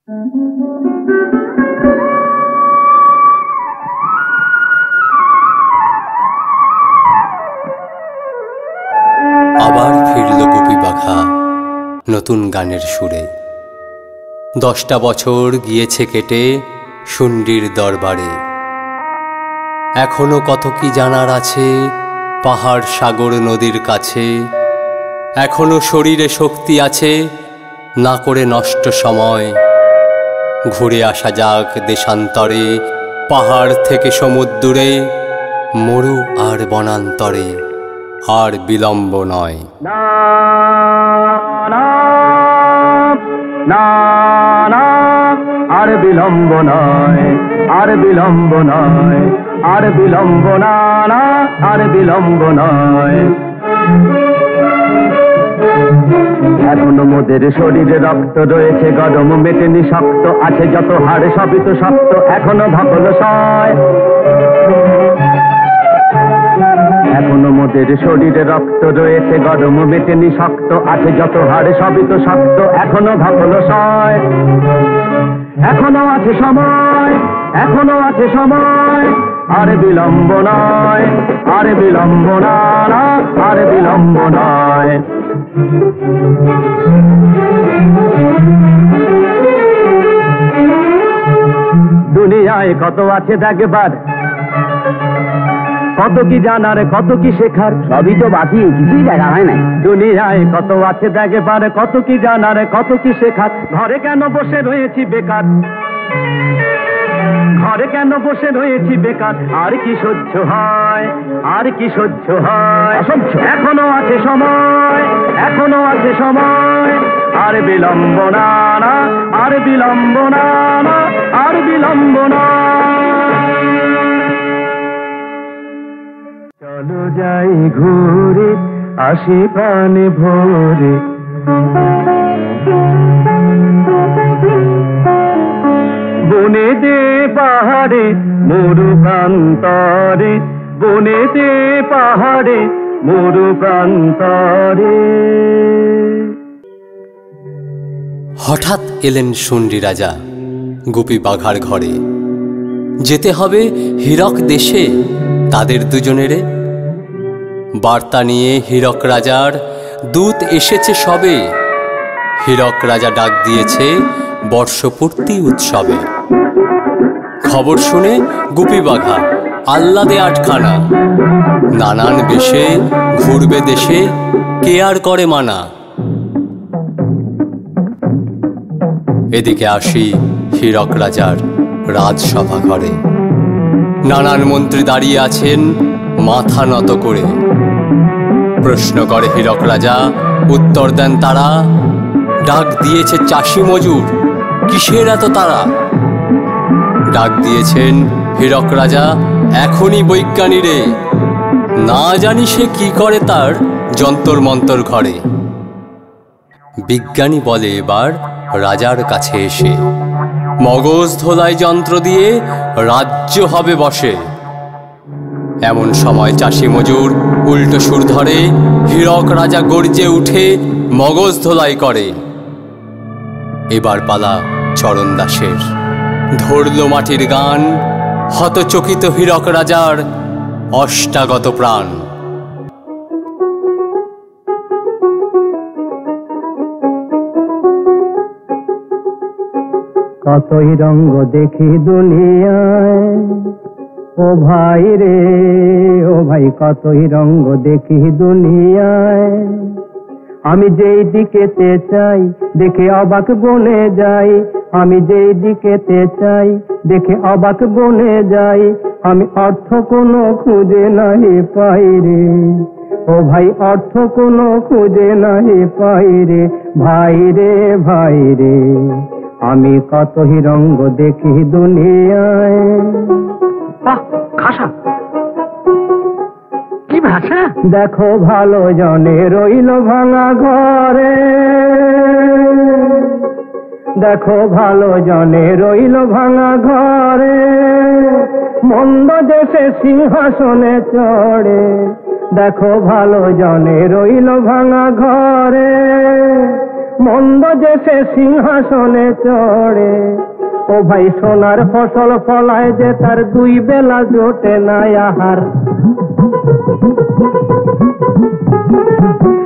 আবার ফিরল গুপি বাঘা নতুন গানের সুরে। 10টা বছর গিয়েছে কেটে শুন্ডির দরবারে। এখনো কত কি জানার আছে পাহাড় সাগর নদীর কাছে। এখনো শরীরে শক্তি আছে না করে নষ্ট সময়। ঘুরে আসা যাক দেশান্তরে, পাহাড় থেকে সমুদ্রে, মরু আর বনান্তরে, আর বিলম্ব নয়। না না না না, আর বিলম্ব নয়, আর বিলম্ব নয়, আর বিলম্ব না না, আর বিলম্ব নয়। এখনো মোদের শরীরে রক্ত রয়েছে গরম, মেটেনি শক্ত আছে যত হাড় সবই তো শক্ত, এখনো ধকল সয়। এখনো মোদের শরীরে রক্ত রয়েছে গরম, মেটেনি শক্ত আছে যত হাড় সবই তো শক্ত, এখনো ধকল সয়। এখনো আছে সময়, এখনো আছে সময়, আর বিলম্ব নয়, আর বিলম্ব না না, আর বিলম্ব নয়। দুনিয়ায় কত আছে দেখবার, কত কি জানার, কত কি শেখার, সবই তো বাকি, কিছুই দেখা হয় নাই। দুনিয়ায় কত আছে দেখবার, কত কি জানার, কত কি শেখার, ঘরে কেন বসে রয়েছি বেকার, ঘরে কেন বসে রয়েছি বেকার, আর কি সহ্য হয়, আর কি সহ্য হয়। এখনো আছে সময়, এখনো আছে সময়, আর বিলম্ব না না, আর বিলম্ব না না, আর বিলম্ব না। চলো যাই ঘুরে আসি প্রাণে ভোরে, বনে দে পাহাড়ে মরু প্রান্তরে, বনে দে পাহাড়ে মরু প্রান্তরে। হঠাৎ এলেন শুন্ডি রাজা গুপি বাঘার ঘরে। যেতে হবে হীরক দেশে তাদের দুজনেরে। বার্তা নিয়ে হীরক রাজার দূত এসেছে সবে। হীরক রাজা ডাক দিয়েছে বর্ষপূর্তি উৎসবে। খবর শুনে গুপি বাঘা আহ্লাদে আটখানা। নানান বেশে ঘুরবে দেশে, কে আর করে মানা। এদিকে আসি হীরক রাজার রাজসভা ঘরে। নানান মন্ত্রী দাঁড়িয়ে আছেন মাথা নত করে। প্রশ্ন করে হীরক রাজা, উত্তর দেন তারা। ডাক দিয়েছে চাষি মজুর, কিসের এত তারা? ডাক দিয়েছেন হীরক রাজা এখনই বৈজ্ঞানীরে। না জানি সে কি করে তার যন্তর মন্তর ঘরে। বিজ্ঞানী বলে এবার রাজার কাছে এসে, মগজ ধোলাই যন্ত্র দিয়ে রাজ্য হবে বসে। এমন সময় চাষি মজুর উল্টো সুর ধরে। হীরক রাজা গর্জে উঠে মগজ ধোলাই করে। এবার পালা চরণ দাসের। ধরল মাটির গান, হতচকিত হীরক রাজার অষ্টাগত প্রাণ। কতই রঙ্গ দেখি দুনিয়ায়, ও ভাই রে ও ভাই, কতই রঙ্গ দেখি দুনিয়ায়। আমি যেই দিকেতে চাই দেখে অবাক বনে যাই, আমি যেই দিকেতে চাই দেখে অবাক বনে যাই। আমি অর্থ কোনো খুঁজে নাহি পাই রে, ও ভাই অর্থ কোনো খুঁজে নাহি পাই রে, ভাই রে ভাই রে। আমি কতই রঙ্গ দেখি দুনিয়ায়। বাহ, খাসা কি ভাষা! দেখো ভালো জনে রইল ভাঙা ঘরে, দেখো ভালো জনে রইল ভাঙা ঘরে। মন্দ দেশে সিংহাসনে চড়ে, দেখো ভালো জনে রইল ভাঙা ঘরে। মন্দ যে সে সিংহাসনে চড়ে। ও ভাই সোনার ফসল ফলায় যে তার দুই বেলা জোটে না আহার।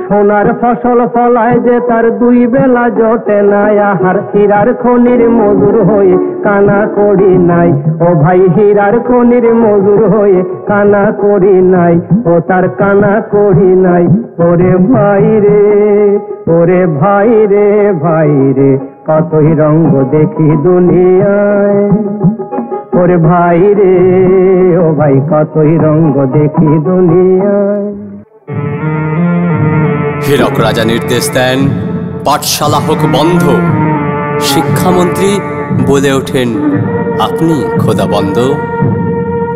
সোনার ফসল ফলায় যে তার দুই বেলা জোটে না আহার। হীরার খনির মজুর হয়ে কানা করি নাই। ও ভাই হীরার খনির মজুর হয়ে কানা করি নাই। ও তার কানা করি নাই। ওরে ভাই রে, ওরে ভাই রে, ভাই রে, কতই রঙ্গ দেখি দুনিয়ায়। ওরে ভাই রে, ও ভাই কতই রঙ্গ দেখি দুনিয়ায়। হীরক রাজা নির্দেশ দেন পাঠশালা হোক বন্ধ। শিক্ষামন্ত্রী বলে ওঠেন, আপনি খোদা বন্ধ।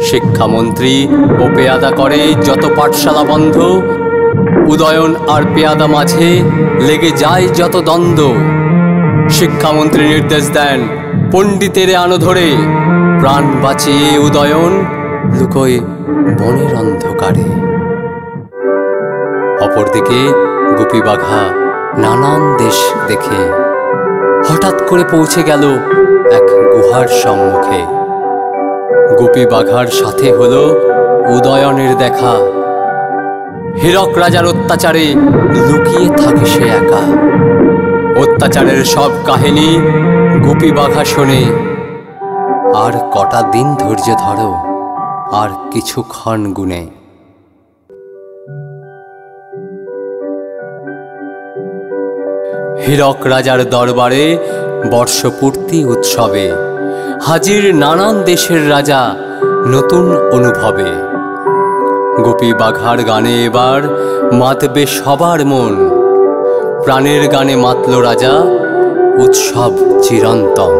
শিক্ষামন্ত্রী ও পেয়াদা করে যত পাঠশালা বন্ধ। উদয়ন আর পেয়াদা মাঝে লেগে যায় যত দ্বন্দ্ব। শিক্ষামন্ত্রী নির্দেশ দেন, পণ্ডিতের আনো ধরে। প্রাণ বাঁচিয়ে উদয়ন লুকোয় বনের অন্ধকারে। অপরদিকে গুপি বাঘা নানান দেশ দেখে হঠাৎ করে পৌঁছে গেল এক গুহার সম্মুখে। গুপি বাঘার সাথে হলো উদয়নের দেখা। হীরক রাজার অত্যাচারে লুকিয়ে থাকে সে একা। অত্যাচারের সব কাহিনী গুপি বাঘা শোনে। আর কটা দিন ধৈর্য ধরো, আর কিছুক্ষণ গুনে। হীরক রাজার দরবারে বর্ষপূর্তি উৎসবে হাজির নানান দেশের রাজা নতুন অনুভবে। গুপি বাঘার গানে এবার মাতবে সবার মন। প্রাণের গানে মাতল রাজা, উৎসব চিরন্তন।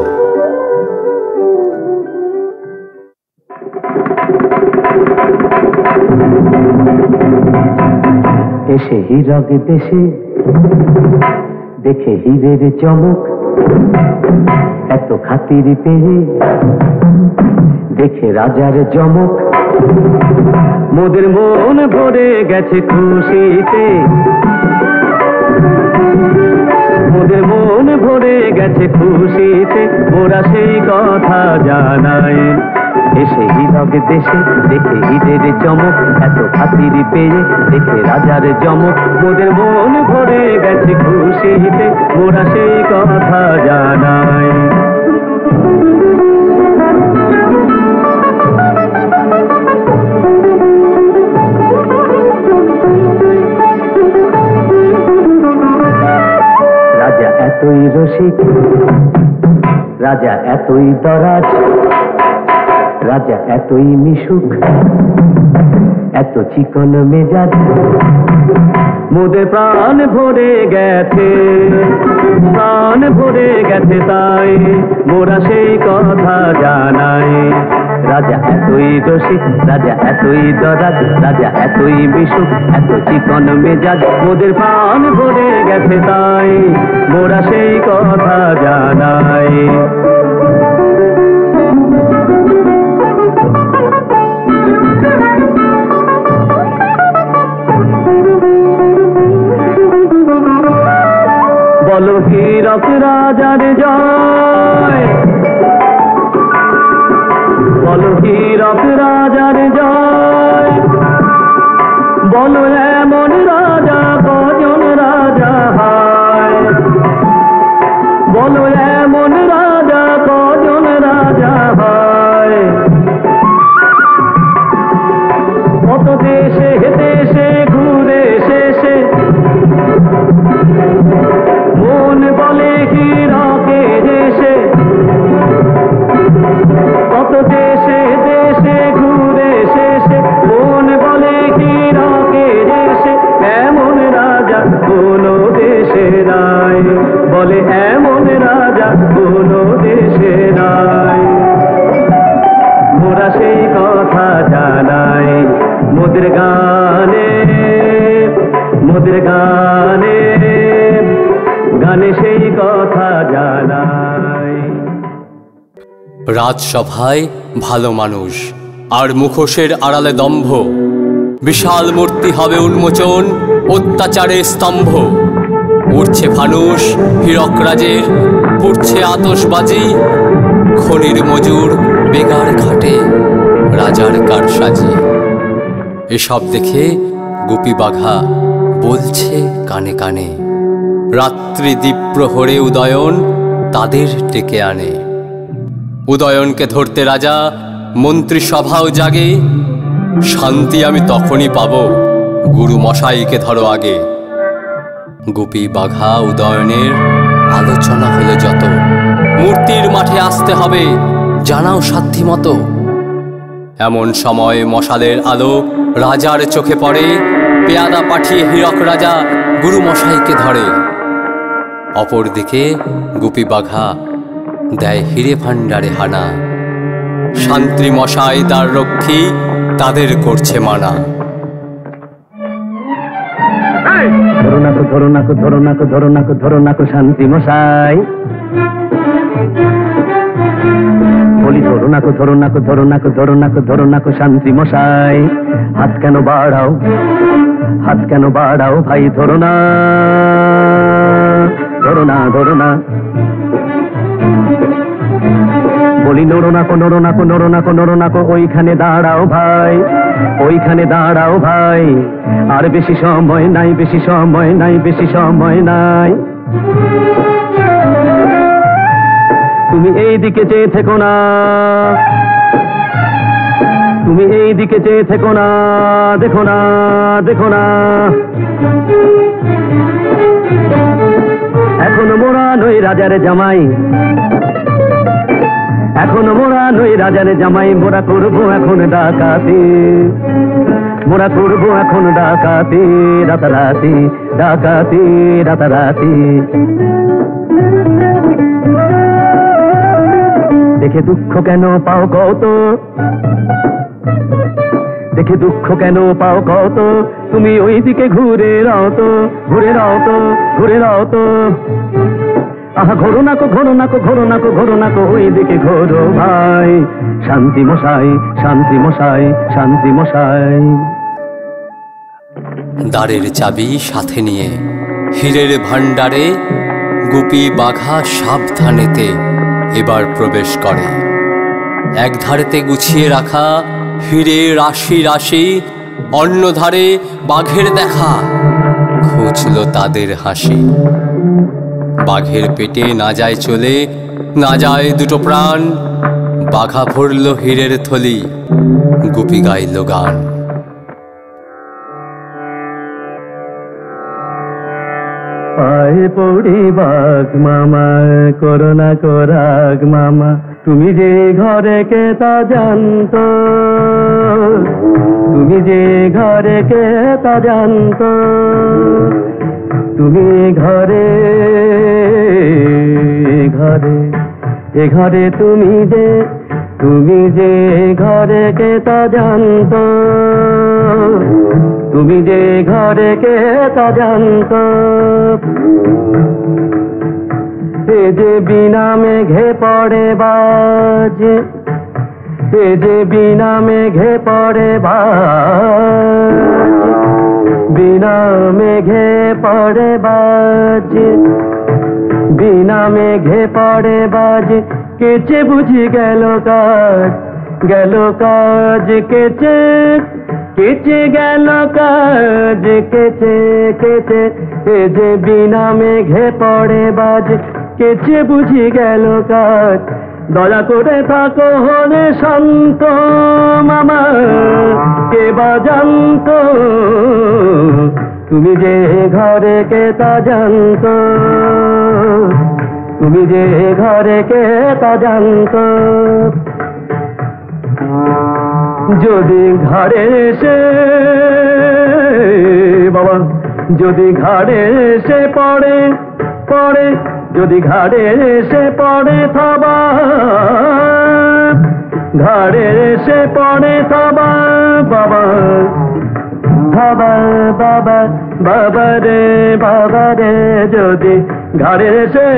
এসে হীরক দেশে দেখে হীরের চমক, এত খাতির পেয়ে দেখে রাজার জমক। মোদের মন ভরে গেছে খুশিতে, মোদের মন ভরে গেছে খুশিতে। ওরা সেই কথা জানায়। এসে হীরক দেশে দেখে হীরের চমক, এত খাতির পেয়ে দেখে রাজার জমক। মোদের মন ভরে গেছে খুশিতে, ওরা সেই কথা জানায়। রাজা এতই রসিক, রাজা এতই দরাজ, রাজা এতই মিশুক, এত চিকন মেজাজ। মোদের প্রাণ ভরে গেছে, প্রাণ ভরে গেছে, তাই মোরা সেই কথা জানাই। রাজা এতই রসিক, রাজা এতই দরাজ, রাজা এতই মিশুক, এত চিকন মেজাজ। মোদের প্রাণ ভরে গেছে, তাই মোরা সেই কথা জানাই। বলো হীরক রাজার জয়, বলো হীরক রাজার জয়। বলো এমন রাজা কজন রাজা হয়, বলো এমন রাজা কজন রাজা হয়। কত দেশে দেশে ঘুরে শেষে মন বলে হীরকের দেশে। কত দেশে দেশে ঘুরে শেষে মন বলে হীরকের দেশে। এমন রাজা কোনো দেশে নাই, বলে এমন রাজা কোনো দেশে নাই। মোরা সেই কথা জানাই মোদের গানে, মোদের গানে, গানে সেই কথা জানাই। রাজসভায় ভালো মানুষ আর মুখোশের আড়ালে দম্ভ। বিশাল মূর্তি হবে উন্মোচন, অত্যাচারের স্তম্ভ। উঠছে ফানুস হীরকরাজের, পুড়ছে আতশবাজি, খনির মজুর বেগার খাটে রাজার কারসাজি। এসব দেখে গুপি বাঘা বলছে কানে কানে, রাত্রি দ্বীপ্রহরে উদয়ন তাদের ডেকে আনে। উদয়নকে ধরতে রাজা মন্ত্রিসভাও জাগে, শান্তি আমি তখনই পাব, গুরু মশাইকে ধরো আগে। গুপি বাঘা উদয়নের আলোচনা হলো যত, মূর্তির মাঠে আসতে হবে জানাও সাধ্যি মতো। এমন সময় মশালের আলো রাজার চোখে পড়ে, পেয়াদা পাঠিয়ে হীরক রাজা গুরু মশাইকে ধরে। অপরদিকে গুপি বাঘা দেয় হিরে ভাণ্ডারে হানা, শান্তি মশাই তার রক্ষী তাদের করছে মানা। ধরো নাকো ধরো নাকো ধরো নাকো ধরো নাকো শান্তি মশাই, বলি ধরো নাকো ধরো নাকো ধরো নাকো ধরো নাকো ধরো নাকো শান্তি মশাই। হাত কেন বাড়াও, হাত কেন বাড়াও ভাই, ধরো না ধরো না ধরো না। বলি নড়ো নাকো নড়ো নাকো নড়ো নাকো নড়ো নাকো, ওইখানে দাঁড়াও ভাই, ওইখানে দাঁড়াও ভাই। আর বেশি সময় নাই, বেশি সময় নাই, বেশি সময় নাই। তুমি এই দিকে চেয়ে থেকো না, তুমি এই দিকে চেয়ে থেকো না, দেখো না দেখো না। এখনো মোরা নই রাজার জামাই, এখনো মোরা নই রাজার জামাই। মোরা করবো এখন ডাকাতি, মোরা করবো এখন ডাকাতি, রাতারাতি ডাকাতি রাতারাতি। দেখে দুঃখ কেন পাও কত, দেখে দুঃখ কেন পাও কত, তুমি ওই দিকে ঘুরে রাও তো, ঘুরে রাও তো, ঘুরে রাও তো। আহা ঘোরো নাকো ঘোরো নাকো ঘোরো নাকো ঘোরো নাকো, ওই দিকে ঘোরো ভাই। শান্তি মশাই শান্তি মশাই শান্তি মশাই। দ্বারের চাবি সাথে নিয়ে হীরের ভাণ্ডারে গুপি বাঘা সাবধানেতে এবার প্রবেশ করে। এক ধারেতে গুছিয়ে রাখা হীরে রাশি রাশি, অন্য ধারে বাঘের দেখা, খুঁজল তাদের হাসি। বাঘের পেটে না যায় চলে, না যায় দুটো প্রাণ, বাঘা ভরল হীরের থলি, গুপি গাইল গান। পায়ে পড়ি বাঘ মামা, করোনা করাগ মামা, তুমি যে ঘরে কে তা জানতো, তুমি যে ঘরে কে তা জানতো। তুমি ঘরে ঘরে এ ঘরে তুমি যে ঘরে কে তা জানতো, তুমি যে ঘরে কে তা জানতো। এ যে বিনা মেঘে পড়ে বাজ, এ যে বিনা মেঘে পড়ে বাজ, বিনা মেঘে পড়ে বাজ, বিনা মেঘে পড়ে বাজ। কেচে বুঝি গেল কাজ, গেল কাজ কেচে, কেচে গেল কাজ কেচে কেচে। এ যে বিনা মেঘে পড়ে বাজ, কেচে বুঝি গেল কাজ। দয়া করে থাকো হলে শান্ত মামা, কে বা জানতো, তুমি যে ঘরে কে তা জানতো, তুমি যে ঘরে কে তা জানতো। যদি ঘরে এসে বাবা, যদি ঘাড়ে এসে পড়ে পড়ে, যদি ঘাড়ে এসে পড়ে থাবা, ঘাড়ে এসে পড়ে থাবা বাবা, থাবা বাবা, বাবা রে বাবা রে। যদি ঘাড়ে এসে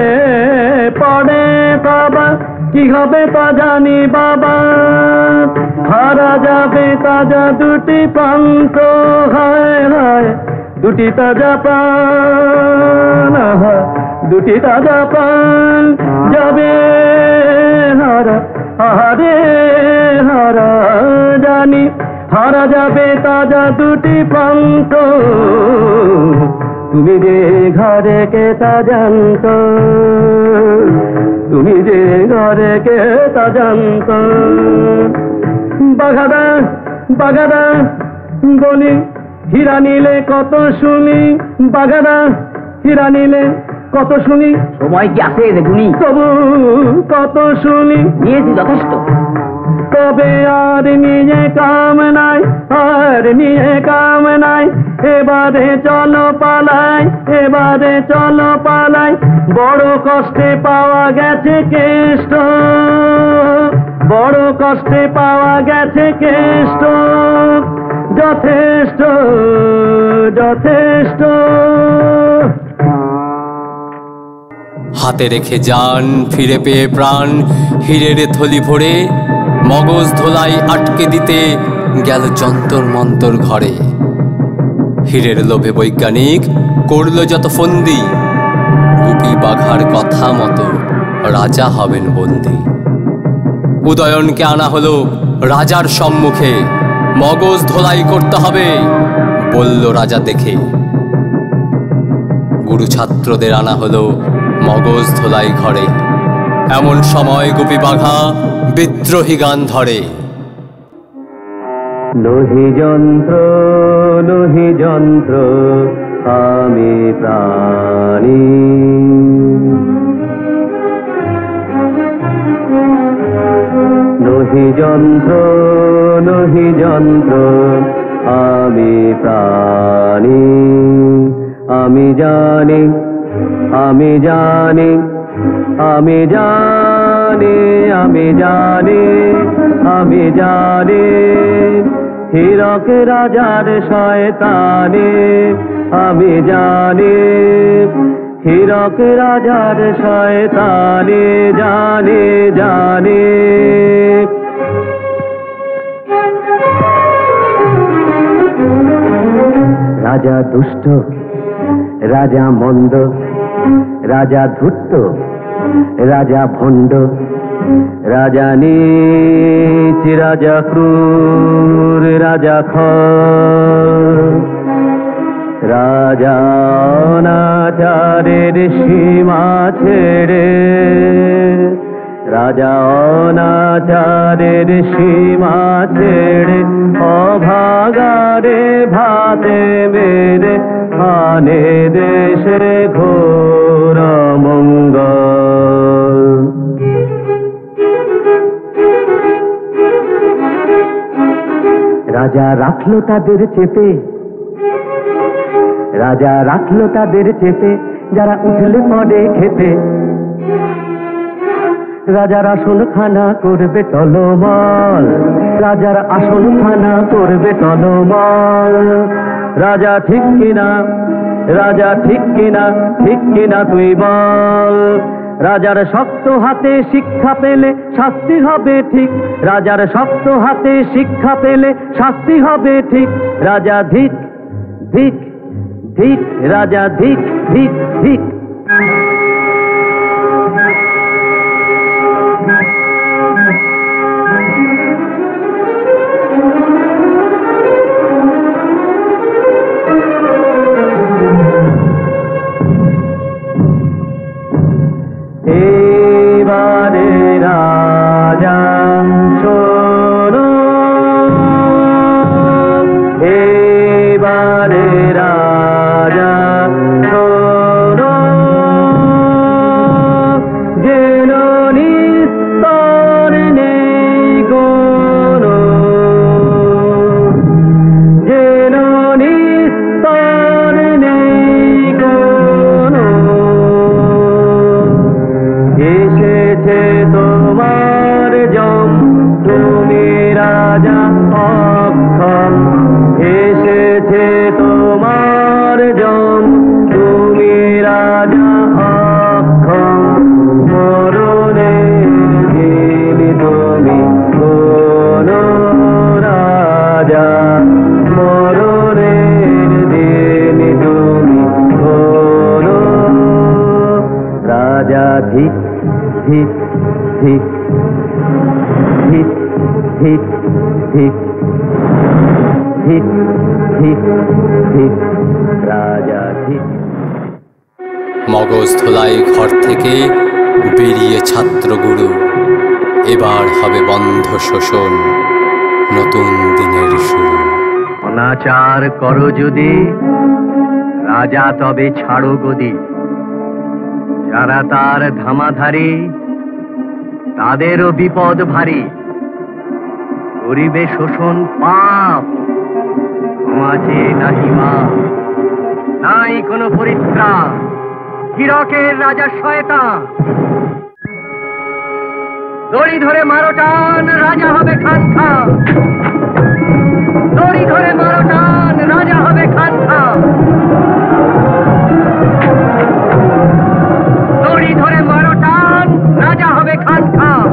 পড়ে থাবা, কি হবে তা জানি বাবা, হারা যাবে তাজা দুটি পান্ত, হায় হায় দুটি তাজা প্রাণ, দুটি তাজা প্রাণ যাবে হারা, হারে হারা জানি, হারা যাবে তাজা দুটি প্রান্ত, তুমি যে ঘরে কে তা জানত, তুমি যে ঘরে কে তা জানত। বাঘাদা বাঘাদা বলি হীরা নিলে কত শুনি, বাঘাদা হীরা নিলে কত শুনি, সময় কি আছে দেখুনি? তবু কত শুনি, নিয়েছি যথেষ্ট। তবে আর নিয়ে কাম নাই, আর নিয়ে কাম নাই, এবারে চলো পালাই, এবারে চলো পালাই, বড় কষ্টে পাওয়া গেছে কেষ্ট, বড় কষ্টে পাওয়া গেছে কেষ্ট, যথেষ্ট যথেষ্ট। হাতে রেখে যান ফিরে পেয়ে প্রাণ, হীরের থলি ভরে মগজ ধোলাই আটকে দিতে গেল যন্তর মন্তর ঘরে। হীরের লোভে বৈজ্ঞানিক করল যত ফন্দি, গুপি বাঘার কথা মতো রাজা হবেন বন্দি। উদয়নকে আনা হলো রাজার সম্মুখে, মগজ ধোলাই করতে হবে বলল রাজা দেখে। গুরু ছাত্রদের আনা হলো মগজ ধোলাই ঘরে, এমন সময় গুপি বাঘা বিদ্রোহী গান ধরে। লোহি যন্ত্র, লোহি যন্ত্র আমি প্রাণী, লোহি যন্ত্র, লোহি যন্ত্র আমি প্রাণী, আমি জানি, আমি জানি, আমি জানি, আমি জানি, আমি জানি, হীরক রাজার শয়তানি, আমি জানি, হীরক রাজার শয়তানি, জানি জানি। রাজা দুষ্ট, রাজা মন্দ, রাজা ধূর্ত, রাজা ভণ্ড, রাজা নীচ, রাজা ক্রূর, রাজা খর, রাজা অনাচারের সীমা ছেড়ে, রাজা অনাচারের সীমা ছেড়ে, অভাগারে ভাতে মেরে আনে দেশে ঘোর মঙ্গল। রাজা রাখলো তাদের চেপে, রাজা রাখলো তাদের চেপে, যারা উঠলে পড়ে খেপে, রাজার আসন খানা করবে টলমল, রাজার আসন খানা করবে টলমল। রাজা ঠিক কিনা, রাজা ঠিক কিনা, ঠিক কিনা তুই বল। রাজার শক্ত হাতে শিক্ষা পেলে শাস্তি হবে ঠিক, রাজার শক্ত হাতে শিক্ষা পেলে শাস্তি হবে ঠিক। রাজা ধিক ধিক ধিক, রাজা ধিক ধিক ধিক। এবারে রাজা শোনো, এবারে রাজা শোনো, যেন নিস্তর নেই কোনো, যেন নিস্তর নেই কোনো, এসেছে ধিক ধিক ধিক ধিক ধিক ধিক ধিক ধিক রাজা ধিক। মগজ ধোলাই ঘর থেকে বেরিয়ে ছাত্রগুরু, এবার হবে বন্ধ শোষণ, নতুন দিনের শুরু। অনাচার করো যদি রাজা তবে ছাড়ো গদি, যারা তার ধামাধারী তাদেরও বিপদ ভারী। গরিবে শোষণ পাপ, সমাজে নাহি মাপ, নাই কোনো পরিত্রাণ, হীরকের রাজা শয়তান। দড়ি ধরে মারো টান, রাজা হবে খান খান। দড়ি ধরে মারো টান, রাজা হবে খান খান। দড়ি ধরে মারো টান, রাজা হবে খান খান।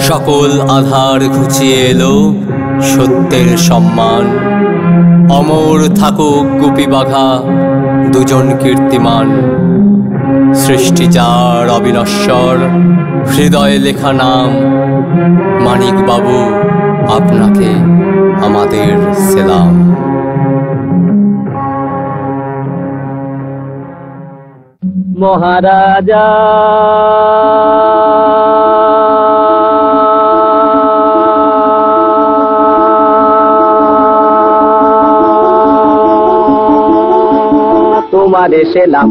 সকল আধার ঘুচিয়ে এলো সত্যের সম্মান। অমর থাকুক গুপি বাঘা দুজন কীর্তিমান। সৃষ্টি যার অবিনশ্বর, হৃদয়ে লেখা নাম। মানিক বাবু আপনাকে আমাদের সেলাম। মহারাজা তোমারে সেলাম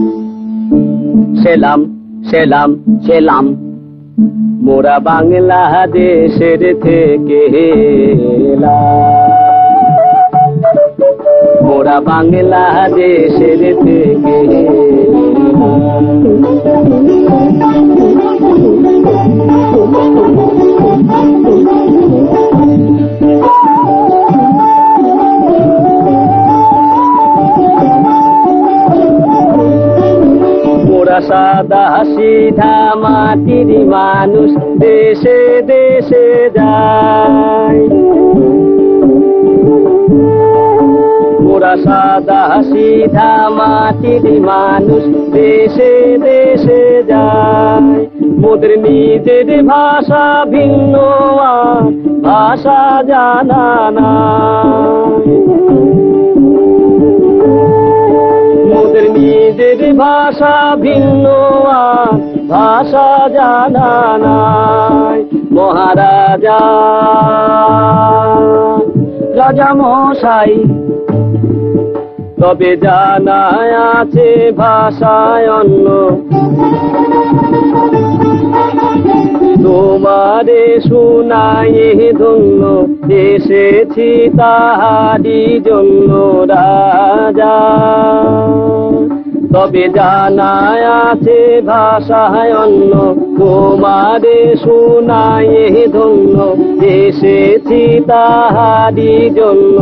সেলাম সেলাম সেলাম। মোরা বাংলাদেশের থেকে এলাম, মোরা বাংলাদেশের থেকে মোরা সাদা সিধা মাটির মানুষ, দেশে দেশে যায়। মোরা সাদা সিধা মাটির মানুষ, দেশে দেশে যায়। মোদের নিজের ভাষা ভিন্ন, আর ভাষা জানা নাই। মোদের নিজের ভাষা ভিন্ন, আর ভাষা জানা নাই। মহারাজা রাজা মশাই তবে জানা আছে ভাষায় অন্য। তোমারে শুনাই ধন্য, এসেছি তাহারি জন্য রাজা। তবে জানা আছে ভাষায় অন্য, তোমারে শুনাই ধন্য, এসেছি তাহারি জন্য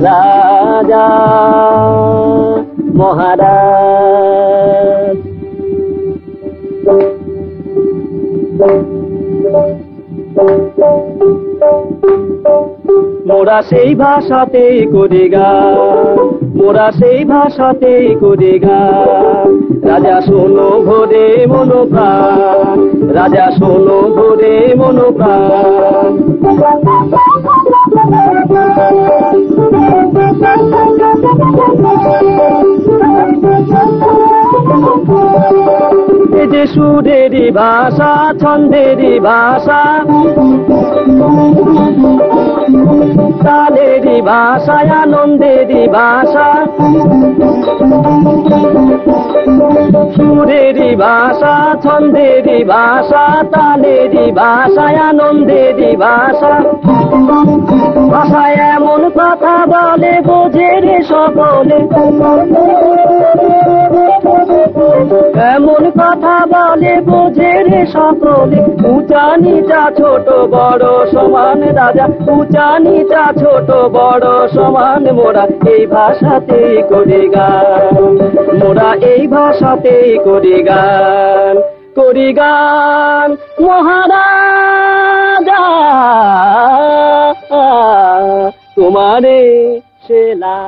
রাজা। মহারাজ মোরা সেই ভাষাতেই করি গান, মোরা সেই ভাষাতেই করি গান। রাজা শোনো ভোরে মনোপ্রাণ, রাজা শোনো ভোরে মনোপ্রাণ। এই যে সুরেরই ভাষা, ছন্দেরই ভাষা, তালেরই ভাষা, আনন্দেরই ভাষা। সুরেরই ভাষা, ছন্দেরই ভাষা, তালেরই ভাষা, আনন্দেরই ভাষা। ভাষায় এমন কথা বলে বোঝে রে সকলে, এমন কথা বলে বোঝে রে সকলে। উঁচা নিচা ছোট বড় সমান রাজা, উঁচা নিচা ছোট বড় সমান। মোরা এই ভাষাতেই করি গান, মোরা এই ভাষাতেই করি গান। করি গান মহারাজা তোমারে সেলা